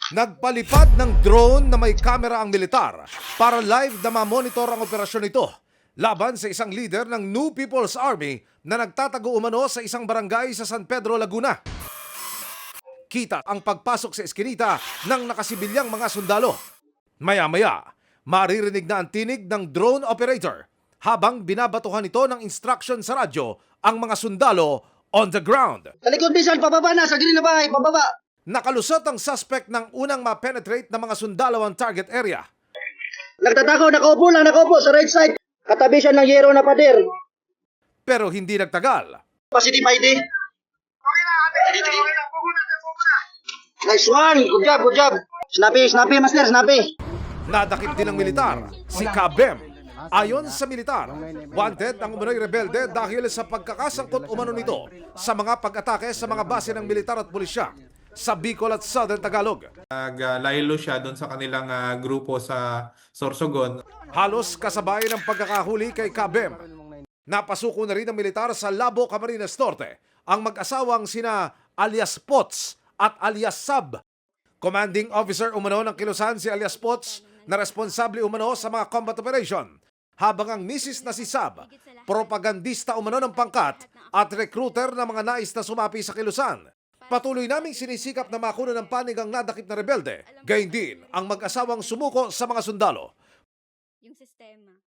Nagpalipad ng drone na may kamera ang militar para live na mamonitor ang operasyon nito laban sa isang leader ng New People's Army na nagtatago umano sa isang barangay sa San Pedro, Laguna. Kita ang pagpasok sa eskinita ng nakasibilyang mga sundalo. Maya-maya, maririnig na ang tinig ng drone operator habang binabatuhan ito ng instruction sa radyo ang mga sundalo on the ground. Sa likod bisan, pababa na, sa gilid na bahay, pababa. Nakalusot ang suspect ng unang ma-penetrate ng mga sundalo ang target area. Nagtatakaw, nakaupo sa right side. Katabi siya ng yero na pader. Pero hindi nagtagal. Positive ID. Nice one, good job. Snappy, master, snappy. Nadakip din ng militar, si Kabem. Ayon sa militar, wanted ang umano'y rebelde dahil sa pagkakasangkot umano nito sa mga pag-atake sa mga base ng militar at pulisya sa Bicol at Southern Tagalog. Naglaylo siya doon sa kanilang grupo sa Sorsogon. Halos kasabay ng pagkakahuli kay Kabem. Napasuko na rin ng militar sa Labo, Camarines Norte ang mag-asawang sina alias Pots at alias Sab. Commanding officer umano ng Kilusan si alias Pots na responsable umano sa mga combat operation, habang ang misis na si Sab, propagandista umano ng pangkat at recruiter ng mga nais na sumapi sa Kilusan. Patuloy naming sinisikap na makuha ng panig ang nadakip na rebelde, gayon din ang mag-asawang sumuko sa mga sundalo. Yung sistema.